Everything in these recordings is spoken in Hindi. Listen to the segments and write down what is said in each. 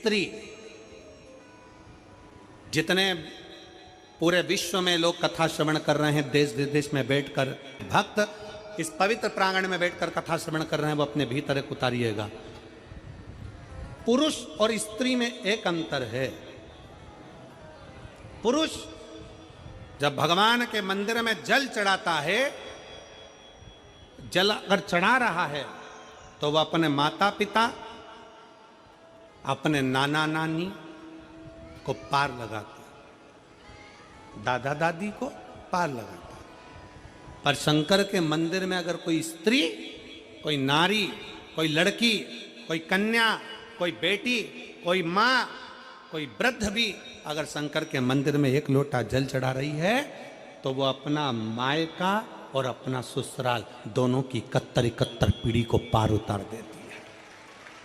स्त्री, जितने पूरे विश्व में लोग कथा श्रवण कर रहे हैं, देश विदेश में बैठकर भक्त इस पवित्र प्रांगण में बैठकर कथा श्रवण कर रहे हैं, वो अपने भीतर एक उतारिएगा। पुरुष और स्त्री में एक अंतर है। पुरुष जब भगवान के मंदिर में जल चढ़ाता है, जल अगर चढ़ा रहा है तो वह अपने माता पिता, अपने नाना नानी को पार लगाता, दादा दादी को पार लगाता। पर शंकर के मंदिर में अगर कोई स्त्री, कोई नारी, कोई लड़की, कोई कन्या, कोई बेटी, कोई माँ, कोई वृद्ध भी अगर शंकर के मंदिर में एक लोटा जल चढ़ा रही है तो वो अपना मायका और अपना ससुराल दोनों की 71 पीढ़ी को पार उतार देती है।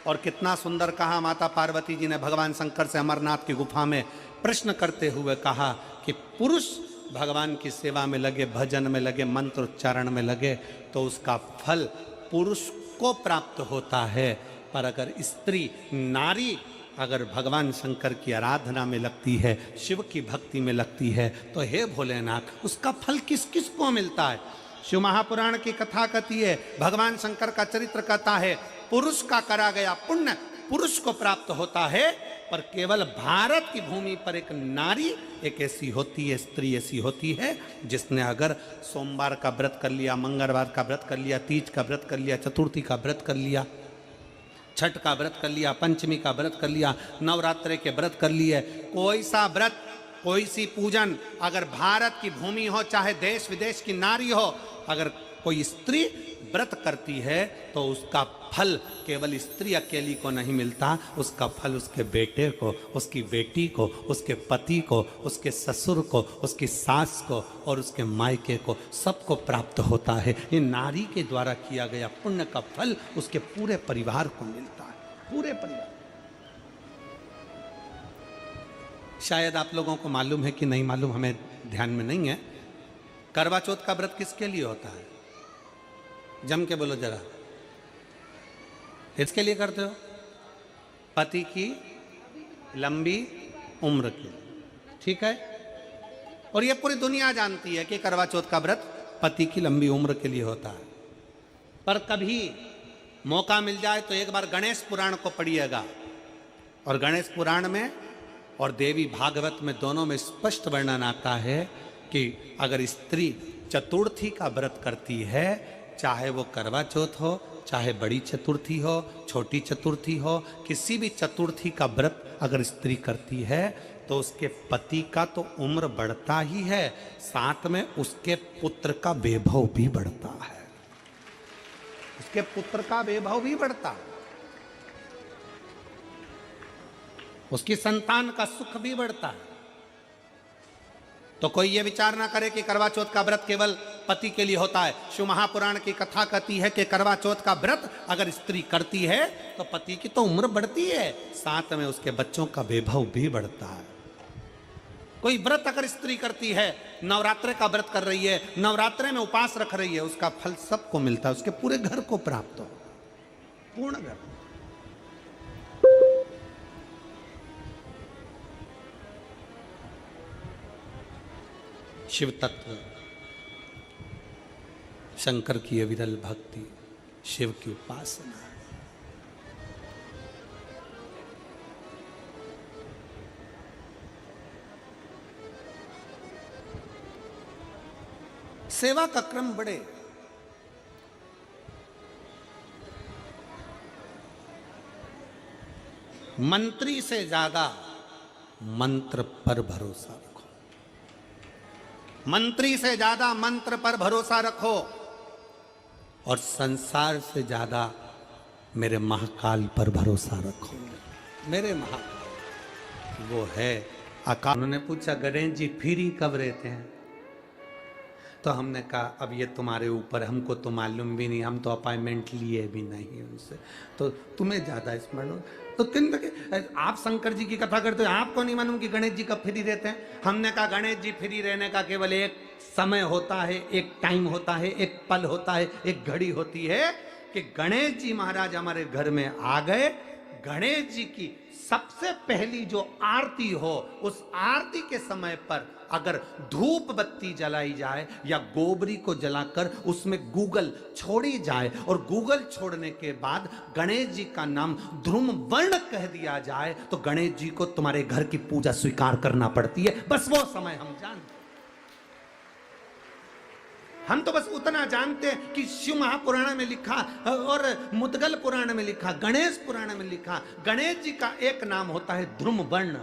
और कितना सुंदर कहा माता पार्वती जी ने भगवान शंकर से अमरनाथ की गुफा में प्रश्न करते हुए कहा कि पुरुष भगवान की सेवा में लगे, भजन में लगे, मंत्र उच्चारण में लगे तो उसका फल पुरुष को प्राप्त होता है, पर अगर स्त्री, नारी अगर भगवान शंकर की आराधना में लगती है, शिव की भक्ति में लगती है, तो हे भोलेनाथ उसका फल किस किस को मिलता है। शिव महापुराण की कथा कहती है, भगवान शंकर का चरित्र कहता है, पुरुष का करा गया पुण्य पुरुष को प्राप्त होता है, पर केवल भारत की भूमि पर एक नारी एक ऐसी होती है, स्त्री ऐसी होती है जिसने अगर सोमवार का व्रत कर लिया, मंगलवार का व्रत कर लिया, तीज का व्रत कर लिया, चतुर्थी का व्रत कर लिया, छठ का व्रत कर लिया, पंचमी का व्रत कर लिया, नवरात्रे के व्रत कर लिए, कोई सा व्रत, कोई सी पूजन अगर भारत की भूमि हो, चाहे देश विदेश की नारी हो, अगर कोई स्त्री व्रत करती है तो उसका फल केवल स्त्री अकेली को नहीं मिलता, उसका फल उसके बेटे को, उसकी बेटी को, उसके पति को, उसके ससुर को, उसकी सास को और उसके मायके को, सबको प्राप्त होता है। ये नारी के द्वारा किया गया पुण्य का फल उसके पूरे परिवार को मिलता है, पूरे परिवार। शायद आप लोगों को मालूम है कि नहीं मालूम, हमें ध्यान में नहीं है, करवा चौथ का व्रत किसके लिए होता है? जम के बोलो जरा, इसके लिए करते हो? पति की लंबी उम्र के लिए, ठीक है। और ये पूरी दुनिया जानती है कि करवा चौथ का व्रत पति की लंबी उम्र के लिए होता है। पर कभी मौका मिल जाए तो एक बार गणेश पुराण को पढ़िएगा, और गणेश पुराण में और देवी भागवत में दोनों में स्पष्ट वर्णन आता है कि अगर स्त्री चतुर्थी का व्रत करती है, चाहे वो करवा चौथ हो, चाहे बड़ी चतुर्थी हो, छोटी चतुर्थी हो, किसी भी चतुर्थी का व्रत अगर स्त्री करती है तो उसके पति का तो उम्र बढ़ता ही है, साथ में उसके पुत्र का वैभव भी बढ़ता है, उसके पुत्र का वैभव भी बढ़ता है, उसकी संतान का सुख भी बढ़ता है। तो कोई ये विचार ना करे कि करवा चौथ का व्रत केवल पति के लिए होता है। शिव महापुराण की कथा कहती है कि करवा चौथ का व्रत अगर स्त्री करती है तो पति की तो उम्र बढ़ती है, साथ में उसके बच्चों का वैभव भी बढ़ता है। कोई व्रत अगर स्त्री करती है, नवरात्रे का व्रत कर रही है, नवरात्रे में उपवास रख रही है, उसका फल सबको मिलता है, उसके पूरे घर को प्राप्त हो, पूर्ण घर। शिव तत्व, शंकर की अविरल भक्ति, शिव की उपासना, सेवा का क्रम बढ़े। मंत्री से ज्यादा मंत्र पर भरोसा रखो, मंत्री से ज्यादा मंत्र पर भरोसा रखो, और संसार से ज्यादा मेरे महाकाल पर भरोसा रखो। मेरे महाकाल वो है आकाश। उन्होंने पूछा, गणेश जी फ्री कब रहते हैं? तो हमने कहा अब ये तुम्हारे ऊपर, हमको तो मालूम भी नहीं, हम तो अपॉइंटमेंट लिए भी नहीं उनसे, तो तुम्हें ज्यादा स्मरण। तो किन आप शंकर जी की कथा करते हो, आपको नहीं मालूम कि गणेश जी कब फ्री रहते हैं? हमने कहा गणेश जी फ्री रहने का केवल एक समय होता है, एक टाइम होता है, एक पल होता है, एक घड़ी होती है कि गणेश जी महाराज हमारे घर में आ गए, गणेश जी की सबसे पहली जो आरती हो, उस आरती के समय पर अगर धूप बत्ती जलाई जाए या गोबरी को जलाकर उसमें गूगल छोड़ी जाए और गूगल छोड़ने के बाद गणेश जी का नाम ध्रुम वर्ण कह दिया जाए, तो गणेश जी को तुम्हारे घर की पूजा स्वीकार करना पड़ती है। बस वो समय हम जानते, हम तो बस उतना जानते हैं कि शिव महापुराण में लिखा और मुद्गल पुराण में लिखा, गणेश पुराण में लिखा, गणेश जी का एक नाम होता है ध्रुम वर्ण।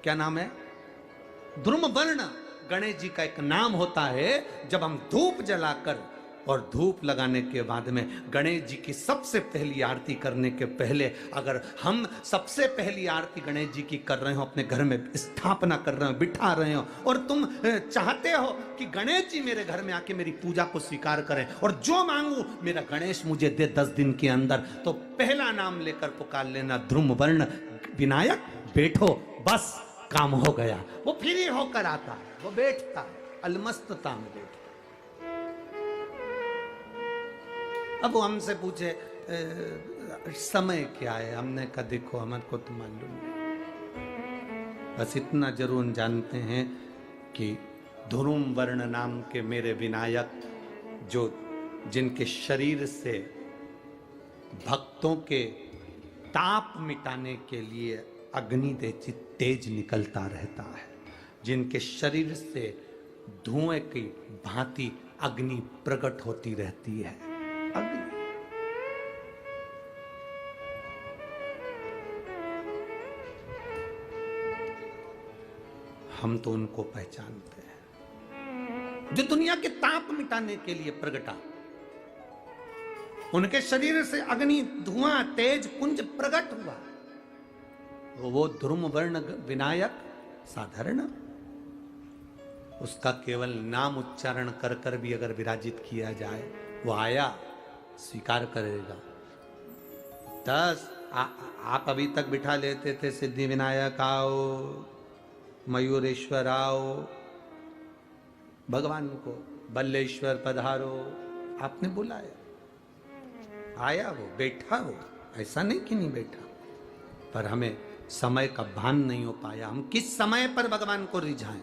क्या नाम है? ध्रुम वर्ण गणेश जी का एक नाम होता है। जब हम धूप जलाकर और धूप लगाने के बाद में गणेश जी की सबसे पहली आरती करने के पहले अगर हम सबसे पहली आरती गणेश जी की कर रहे हो, अपने घर में स्थापना कर रहे हो, बिठा रहे हो, और तुम चाहते हो कि गणेश जी मेरे घर में आके मेरी पूजा को स्वीकार करें और जो मांगू मेरा गणेश मुझे दे 10 दिन के अंदर, तो पहला नाम लेकर पुकार लेना ध्रुम वर्ण विनायक, बैठो, बस काम हो गया। वो फ्री होकर आता है, वो बैठता है, अलमस्तता में बैठता। अब वो हमसे पूछे समय क्या है, हमने कहा देखो हमारे को तो मालूम नहीं, बस इतना जरूर जानते हैं कि ध्रुम वर्ण नाम के मेरे विनायक, जो जिनके शरीर से भक्तों के ताप मिटाने के लिए अग्नि तेज निकलता रहता है, जिनके शरीर से धुएं की भांति अग्नि प्रकट होती रहती है। अग्नि हम तो उनको पहचानते हैं जो दुनिया के ताप मिटाने के लिए प्रगटा, उनके शरीर से अग्नि धुआं तेज पुंज प्रकट हुआ। वो ध्रुम वर्ण विनायक साधारण, उसका केवल नाम उच्चारण कर कर भी अगर विराजित किया जाए, वो आया स्वीकार करेगा। 10 आप अभी तक बिठा लेते थे सिद्धि विनायक आओ, मयूरेश्वर आओ, भगवान को बल्लेश्वर पधारो, आपने बुलाया, आया वो, बैठा वो, ऐसा नहीं कि नहीं बैठा, पर हमें समय का भान नहीं हो पाया। हम किस समय पर भगवान को रिझाएं?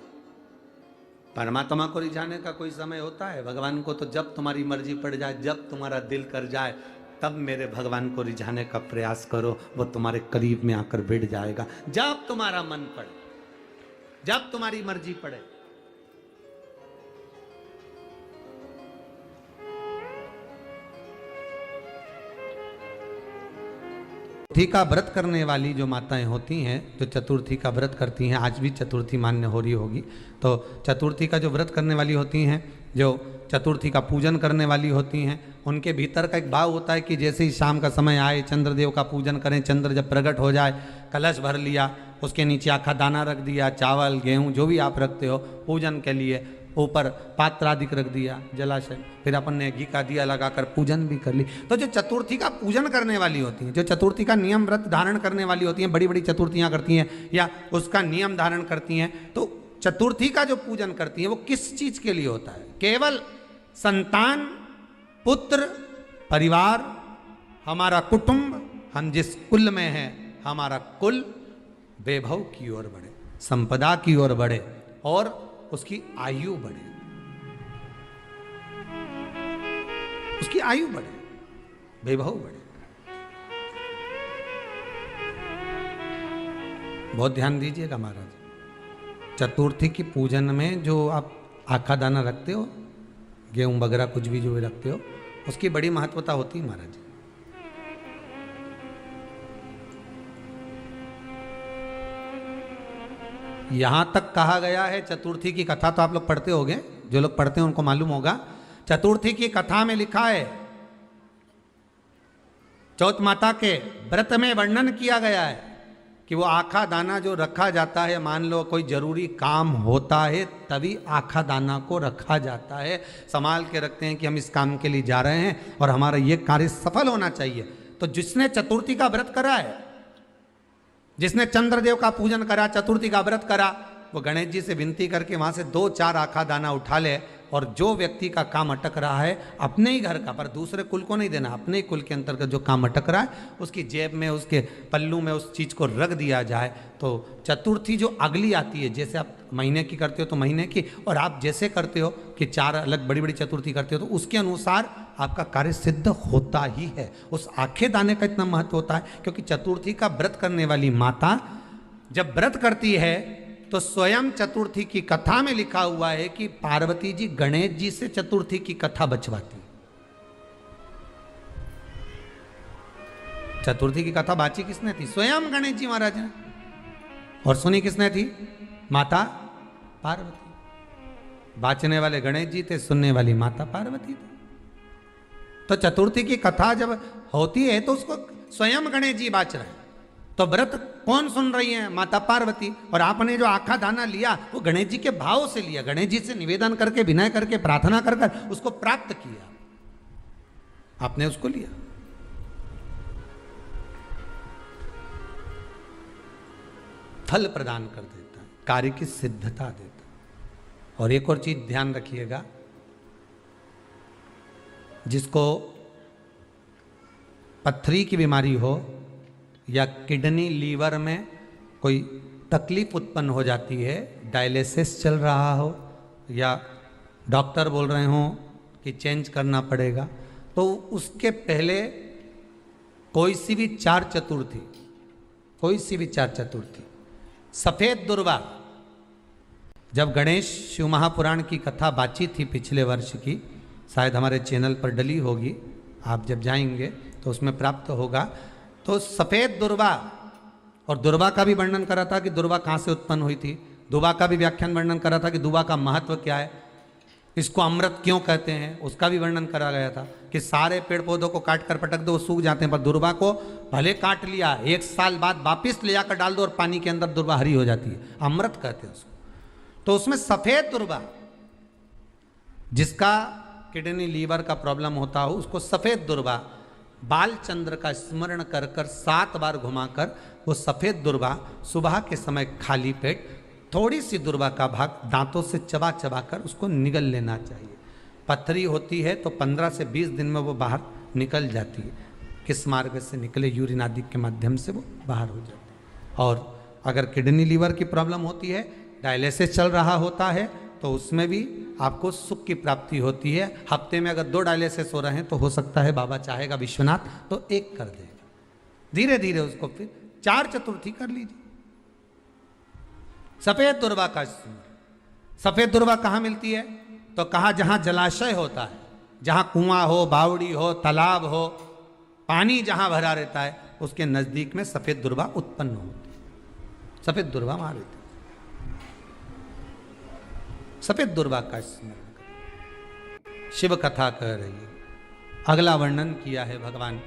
परमात्मा को रिझाने का कोई समय होता है? भगवान को तो जब तुम्हारी मर्जी पड़ जाए, जब तुम्हारा दिल कर जाए, तब मेरे भगवान को रिझाने का प्रयास करो, वो तुम्हारे करीब में आकर बैठ जाएगा। जब तुम्हारा मन पड़े, जब तुम्हारी मर्जी पड़े। चतुर्थी का व्रत करने वाली जो माताएं होती हैं, जो चतुर्थी का व्रत करती हैं, आज भी चतुर्थी मान्य हो रही होगी, तो चतुर्थी का जो व्रत करने वाली होती हैं, जो चतुर्थी का पूजन करने वाली होती हैं, उनके भीतर का एक भाव होता है कि जैसे ही शाम का समय आए, चंद्रदेव का पूजन करें, चंद्र जब प्रकट हो जाए, कलश भर लिया, उसके नीचे आखा दाना रख दिया, चावल गेहूँ जो भी आप रखते हो पूजन के लिए, ऊपर पात्र आदि रख दिया, जलाशय, फिर अपन ने घी का दिया लगाकर पूजन भी कर ली। तो जो चतुर्थी का पूजन करने वाली होती हैं, जो चतुर्थी का नियम व्रत धारण करने वाली होती हैं, बड़ी बड़ी चतुर्थियाँ करती हैं या उसका नियम धारण करती हैं, तो चतुर्थी का जो पूजन करती हैं वो किस चीज़ के लिए होता है? केवल संतान, पुत्र, परिवार, हमारा कुटुंब, हम जिस कुल में हैं, हमारा कुल वैभव की ओर बढ़े, संपदा की ओर बढ़े और उसकी आयु बढ़े, उसकी आयु बढ़े, वैभव बढ़े। बहुत ध्यान दीजिएगा महाराज, चतुर्थी की पूजन में जो आप आखा दाना रखते हो, गेहूं वगैरह कुछ भी जो भी रखते हो, उसकी बड़ी महत्वता होती है महाराज। यहां तक कहा गया है, चतुर्थी की कथा तो आप लोग पढ़ते होंगे, जो लोग पढ़ते हैं उनको मालूम होगा, चतुर्थी की कथा में लिखा है, चौथ माता के व्रत में वर्णन किया गया है कि वो आखा दाना जो रखा जाता है, मान लो कोई जरूरी काम होता है तभी आखा दाना को रखा जाता है, संभाल के रखते हैं कि हम इस काम के लिए जा रहे हैं और हमारा ये कार्य सफल होना चाहिए। तो जिसने चतुर्थी का व्रत करा है, जिसने चंद्रदेव का पूजन करा, चतुर्थी का व्रत करा, वो गणेश जी से विनती करके वहां से 2-4 आखा दाना उठा ले और जो व्यक्ति का काम अटक रहा है अपने ही घर का, पर दूसरे कुल को नहीं देना, अपने ही कुल के अंतर्गत जो काम अटक रहा है उसकी जेब में, उसके पल्लू में उस चीज़ को रख दिया जाए। तो चतुर्थी जो अगली आती है, जैसे आप महीने की करते हो तो महीने की, और आप जैसे करते हो कि 4 अलग बड़ी बड़ी चतुर्थी करते हो तो उसके अनुसार आपका कार्य सिद्ध होता ही है। उस आखे दाने का इतना महत्व होता है क्योंकि चतुर्थी का व्रत करने वाली माता जब व्रत करती है तो स्वयं चतुर्थी की कथा में लिखा हुआ है कि पार्वती जी गणेश जी से चतुर्थी की कथा बचवाती। चतुर्थी की कथा बाची किसने थी? स्वयं गणेश जी महाराज ने। और सुनी किसने थी? माता पार्वती। बाचने वाले गणेश जी थे, सुनने वाली माता पार्वती थी। तो चतुर्थी की कथा जब होती है तो उसको स्वयं गणेश जी बाच रहे हैं। तो व्रत कौन सुन रही है? माता पार्वती। और आपने जो आखा दाना लिया वो गणेश जी के भाव से लिया, गणेश जी से निवेदन करके, विनय करके, प्रार्थना कर कर उसको प्राप्त किया, आपने उसको लिया। फल प्रदान कर देता है, कार्य की सिद्धता देता है। और एक और चीज ध्यान रखिएगा, जिसको पथरी की बीमारी हो या किडनी लीवर में कोई तकलीफ उत्पन्न हो जाती है, डायलिसिस चल रहा हो या डॉक्टर बोल रहे हो कि चेंज करना पड़ेगा, तो उसके पहले कोई सी भी 4 चतुर्थी, कोई सी भी 4 चतुर्थी, सफेद दुर्वा, जब गणेश शिव महापुराण की कथा बातचीत थी पिछले वर्ष की, शायद हमारे चैनल पर डली होगी, आप जब जाएंगे तो उसमें प्राप्त होगा। तो सफेद दुर्वा, और दुर्वा का भी वर्णन करा था कि दुर्वा कहाँ से उत्पन्न हुई थी, दुबा का भी व्याख्यान वर्णन करा था कि दुबा का महत्व क्या है, इसको अमृत क्यों कहते हैं, उसका भी वर्णन करा गया था कि सारे पेड़ पौधों को काट कर पटक दो वो सूख जाते हैं, पर दुर्वा को भले काट लिया 1 साल बाद वापिस ले जाकर डाल दो और पानी के अंदर दुर्वा हरी हो जाती है, अमृत कहते हैं उसको। तो उसमें सफेद दुर्वा, जिसका किडनी लीवर का प्रॉब्लम होता हो उसको सफेद दुर्वा, बालचंद्र का स्मरण कर कर 7 बार घुमाकर वो सफेद दुर्वा सुबह के समय खाली पेट थोड़ी सी दुर्वा का भाग दांतों से चबा चबा कर उसको निगल लेना चाहिए। पथरी होती है तो 15 से 20 दिन में वो बाहर निकल जाती है, किस मार्ग से निकले, यूरिन आदि के माध्यम से वो बाहर हो जाती है। और अगर किडनी लीवर की प्रॉब्लम होती है, डायलिसिस चल रहा होता है, तो उसमें भी आपको सुख की प्राप्ति होती है। हफ्ते में अगर 2 डायलिसिस हो रहे हैं तो हो सकता है बाबा चाहेगा विश्वनाथ तो 1 कर देगा, धीरे धीरे उसको फिर 4 चतुर्थी कर लीजिए। सफेद दुर्वा का, सफेद दुर्वा कहाँ मिलती है? तो कहा जहां जलाशय होता है, जहां कुआं हो, बावड़ी हो, तालाब हो, पानी जहां भरा रहता है, उसके नजदीक में सफेद दुर्वा उत्पन्न होती है। सफेद दुर्वा वहां रहती है। सफेद दुर्वा का स्मरण शिव कथा कह रही है। अगला वर्णन किया है भगवान।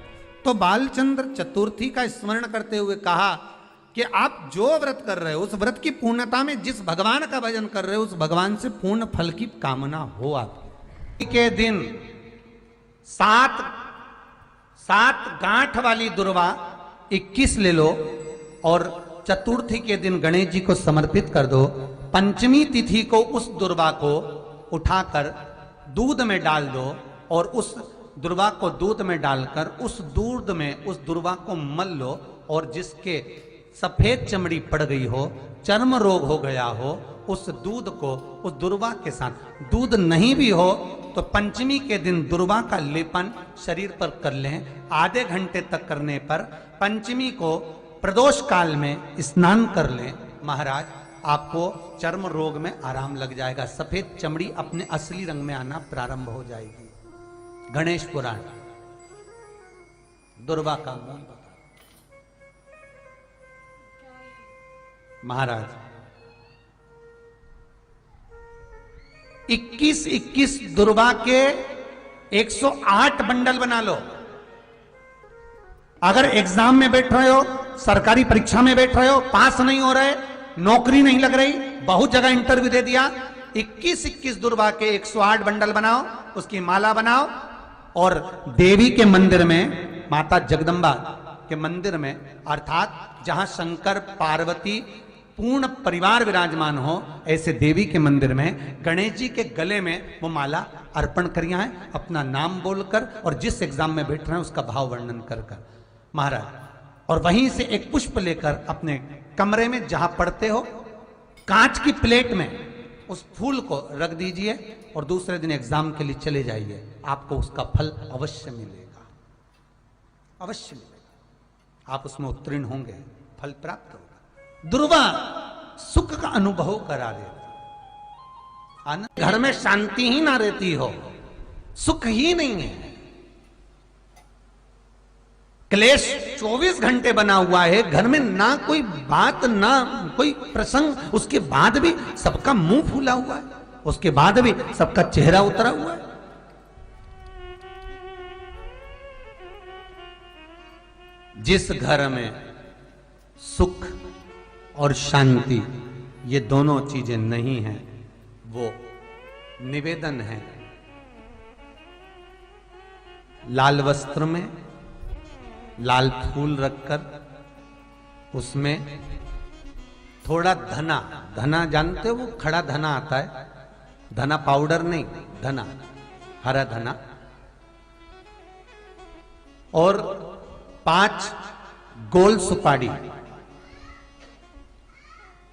तो बालचंद्र चतुर्थी का स्मरण करते हुए कहा कि आप जो व्रत कर रहे हो उस व्रत की पूर्णता में जिस भगवान का भजन कर रहे हो उस भगवान से पूर्ण फल की कामना हो आपकी। के दिन 7 गांठ वाली दुर्वा 21 ले लो और चतुर्थी के दिन गणेश जी को समर्पित कर दो। पंचमी तिथि को उस दुर्वा को उठाकर दूध में डाल दो और उस दुर्वा को दूध में डालकर उस दूध में उस दुर्वा को मल लो, और जिसके सफेद चमड़ी पड़ गई हो, चर्म रोग हो गया हो, उस दूध को उस दुर्वा के साथ, दूध नहीं भी हो तो पंचमी के दिन दुर्वा का लेपन शरीर पर कर लें। आधे घंटे तक करने पर पंचमी को प्रदोष काल में स्नान कर लें। महाराज आपको चर्म रोग में आराम लग जाएगा, सफेद चमड़ी अपने असली रंग में आना प्रारंभ हो जाएगी। गणेश पुराण दुर्वा का मूल बता। महाराज 21 दुर्वा के 108 बंडल बना लो। अगर एग्जाम में बैठ रहे हो, सरकारी परीक्षा में बैठ रहे हो, पास नहीं हो रहे, नौकरी नहीं लग रही, बहुत जगह इंटरव्यू दे दिया, 21 दुर्वा के 108 बंडल बनाओ, उसकी माला बनाओ और देवी के मंदिर में, माता जगदम्बा के मंदिर में, अर्थात जहां शंकर पार्वती पूर्ण परिवार विराजमान हो, ऐसे देवी के मंदिर में गणेश जी के गले में वो माला अर्पण करिया है, अपना नाम बोलकर और जिस एग्जाम में बैठ रहे हैं उसका भाव वर्णन कर कर महाराज, और वहीं से एक पुष्प लेकर अपने कमरे में जहां पढ़ते हो कांच की प्लेट में उस फूल को रख दीजिए और दूसरे दिन एग्जाम के लिए चले जाइए, आपको उसका फल अवश्य मिलेगा, अवश्य मिलेगा, आप उसमें उत्तीर्ण होंगे, फल प्राप्त होगा। दुर्वा सुख का अनुभव करा देता, आनंद घर में शांति ही ना रहती हो, सुख ही नहीं है, क्लेश 24 घंटे बना हुआ है घर में, ना कोई बात ना कोई प्रसंग, उसके बाद भी सबका मुंह फूला हुआ है, उसके बाद भी सबका चेहरा उतरा हुआ है। जिस घर में सुख और शांति ये दोनों चीजें नहीं हैं, वो निवेदन है लाल वस्त्र में लाल फूल रखकर उसमें थोड़ा धना, धना जानते हो वो खड़ा धना आता है, धना पाउडर नहीं, धना हरा धना, और 5 गोल सुपारी,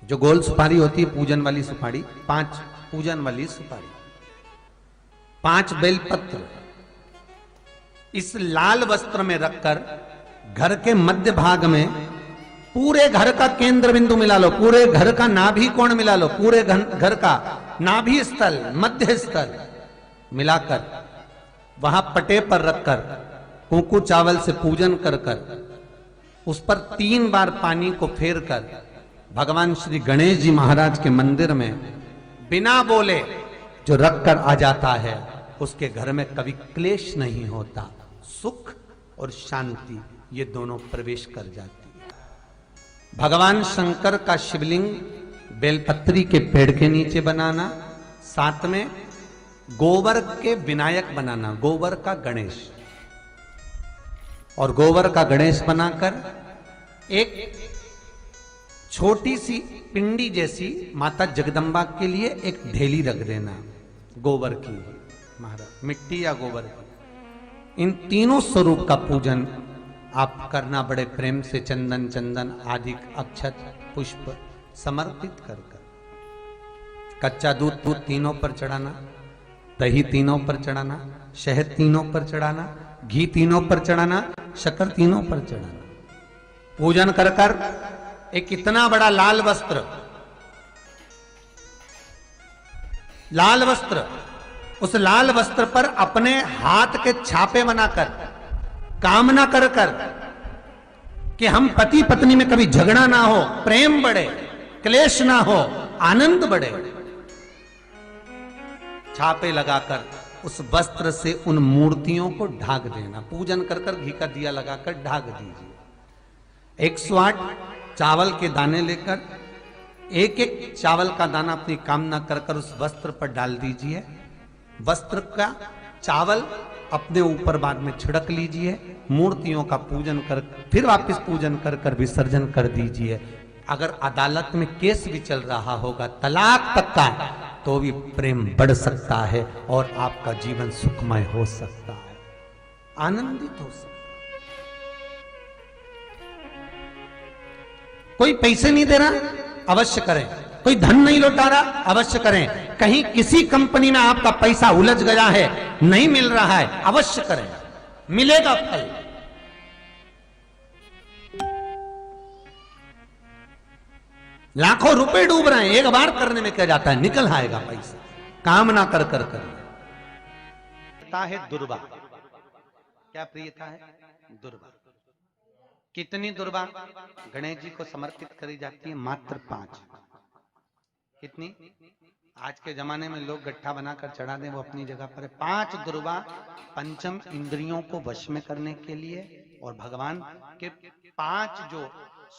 जो गोल सुपारी होती है पूजन वाली सुपारी, 5 पूजन वाली सुपारी, 5 बेलपत्र इस लाल वस्त्र में रखकर घर के मध्य भाग में पूरे घर का केंद्र बिंदु मिला लो, पूरे घर का नाभि कोण मिला लो, पूरे घर का नाभि स्थल मध्य स्थल मिलाकर वहां पटे पर रखकर कुंकू चावल से पूजन कर कर उस पर 3 बार पानी को फेर कर भगवान श्री गणेश जी महाराज के मंदिर में बिना बोले जो रखकर आ जाता है, उसके घर में कभी क्लेश नहीं होता, सुख और शांति ये दोनों प्रवेश कर जाती है। भगवान शंकर का शिवलिंग बेलपत्री के पेड़ के नीचे बनाना, साथ में गोबर के विनायक बनाना, गोबर का गणेश, और गोबर का गणेश बनाकर एक छोटी सी पिंडी जैसी माता जगदम्बा के लिए एक ढेली रख देना गोबर की, महाराज मिट्टी या गोबर की। इन तीनों स्वरूप का पूजन आप करना बड़े प्रेम से, चंदन चंदन आदि अक्षत पुष्प समर्पित कर कर, कच्चा दूध तीनों पर चढ़ाना, दही तीनों पर चढ़ाना, शहद तीनों पर चढ़ाना, घी तीनों पर चढ़ाना, शक्कर तीनों पर चढ़ाना, पूजन कर कर एक इतना बड़ा लाल वस्त्र, लाल वस्त्र, उस लाल वस्त्र पर अपने हाथ के छापे बनाकर कामना कर कर कि हम पति पत्नी में कभी झगड़ा ना हो, प्रेम बढ़े, क्लेश ना हो, आनंद बढ़े, छापे लगाकर उस वस्त्र से उन मूर्तियों को ढाक देना, पूजन कर कर घी का दिया लगाकर ढाक दीजिए। 108 चावल के दाने लेकर एक एक चावल का दाना अपनी कामना कर कर उस वस्त्र पर डाल दीजिए, वस्त्र का चावल अपने ऊपर बाद में छिड़क लीजिए, मूर्तियों का पूजन कर फिर वापस पूजन कर कर विसर्जन कर दीजिए। अगर अदालत में केस भी चल रहा होगा तलाक तक का, तो भी प्रेम बढ़ सकता है और आपका जीवन सुखमय हो सकता है, आनंदित हो सकता है। कोई पैसे नहीं दे रहा, अवश्य करें, कोई धन नहीं लौटा रहा, अवश्य करें, कहीं किसी कंपनी में आपका पैसा उलझ गया है, नहीं मिल रहा है, अवश्य करें, मिलेगा फल। लाखों रुपए डूब रहे हैं, एक बार करने में क्या जाता है, निकल आएगा पैसा, कामना कर कर है दुर्वा। क्या प्रियता है? दुर्वा। कितनी दुर्वा गणेश जी को समर्पित करी जाती है? मात्र 5। कितनी? आज के जमाने में लोग गट्ठा बनाकर चढ़ा दें, वो अपनी जगह पर है। 5 दुर्वा पंचम इंद्रियों को वश में करने के लिए और भगवान के 5 जो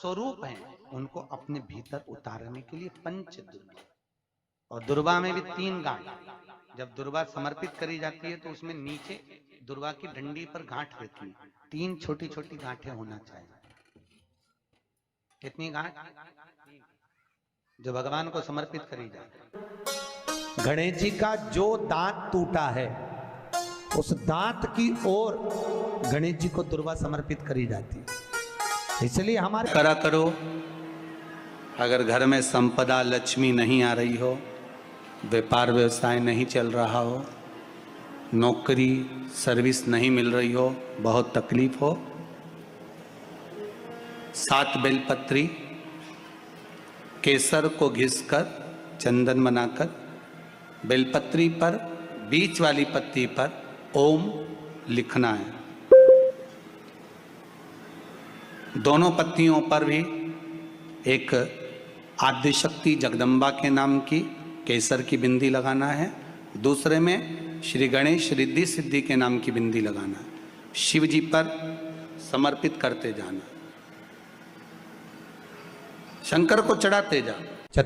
स्वरूप हैं उनको अपने भीतर उतारने के लिए पंच दुर्वा। और दुर्वा में भी 3 गांठ। जब दुर्वा समर्पित करी जाती है तो उसमें नीचे दुर्वा की डंडी पर गांठ रहती है, 3 छोटी छोटी गांठें होना चाहिए। कितनी गांठ? जो भगवान को समर्पित करी जाती। गणेश जी का जो दांत टूटा है उस दांत की ओर गणेश जी को दुर्वा समर्पित करी जाती है। इसलिए हमारे करा करो। अगर घर में संपदा लक्ष्मी नहीं आ रही हो, व्यापार व्यवसाय नहीं चल रहा हो, नौकरी सर्विस नहीं मिल रही हो, बहुत तकलीफ हो, 7 बेलपत्री केसर को घिसकर चंदन बनाकर बेलपत्री पर बीच वाली पत्ती पर ओम लिखना है। दोनों पत्तियों पर भी एक आदिशक्ति जगदम्बा के नाम की केसर की बिंदी लगाना है, दूसरे में श्री गणेश रिद्धि सिद्धि के नाम की बिंदी लगाना है। शिव जी पर समर्पित करते जाना, शंकर को चढ़ाते जाना।